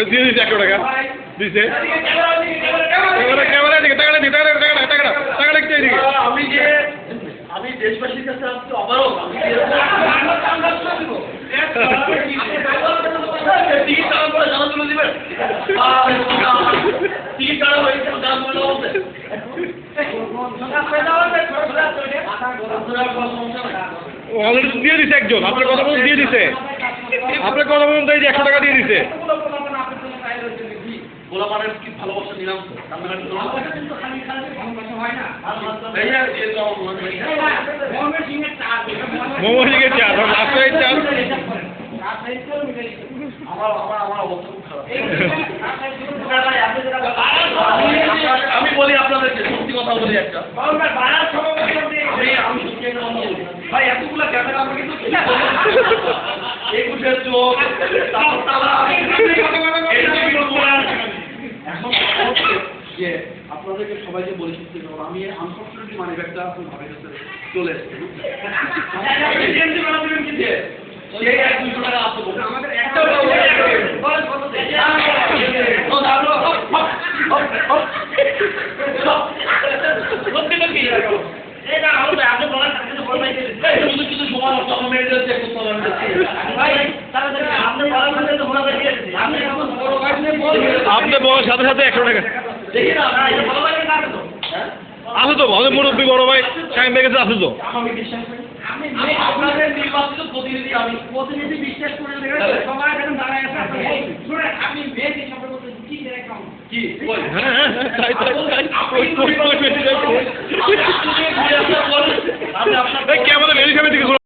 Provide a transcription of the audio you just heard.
দিয়ে দিচ্ছে 100 টাকা দিছে ক্যামেরা দিকে টাকাটা দিকে এদিকে আমি দেশবাসীর কাছে আসছি আবারও টিকিট টাকা করে জানা তুলে দিবেন টিকিট টাকা হয়ে জানা তুলে দেওয়া অলরেডি দিয়ে দিছে একজন আপনার কথা বলুন দিয়ে দিছে আপনার কথা বলুন তো এই যে 100 টাকা দিয়ে দিছে গোলাপাড়ার কি ভালোবাসা নিলাম মোমো সিংয়ের চা লাস্টের চা আমার অবস্থা খুব খারাপ আমি বলি আপনাদেরকে সত্যি কথা বলি একটা আমি সত্যি একটা কথা বলি ভাই এতগুলো ক্যামেরা আমাকে কিন্তু 21-এর চোখ এখন যে আপনাদেরকে সবাইকে বলেছি আমি আনফর্চুনেটলি মানে একটা ভাবের কাছে চলে এসেছি সেই 1-200 টাকা আসবো আমাদের একটা আপনি বলার সাথে সাথে 100 টাকা আছে তো আমাদের মুরব্বী বড় ভাই টাইম পেয়ে গেছে আছে তো আপনাদের নির্বাচিত প্রতিনিধি আমি প্রতিনিধি বিশ্বাস করে সবাই এখন দাঁড়ায় আছে আপনি বেশি সম্পর্ক কি ক্যামেরা ভেরি সামনে দিকে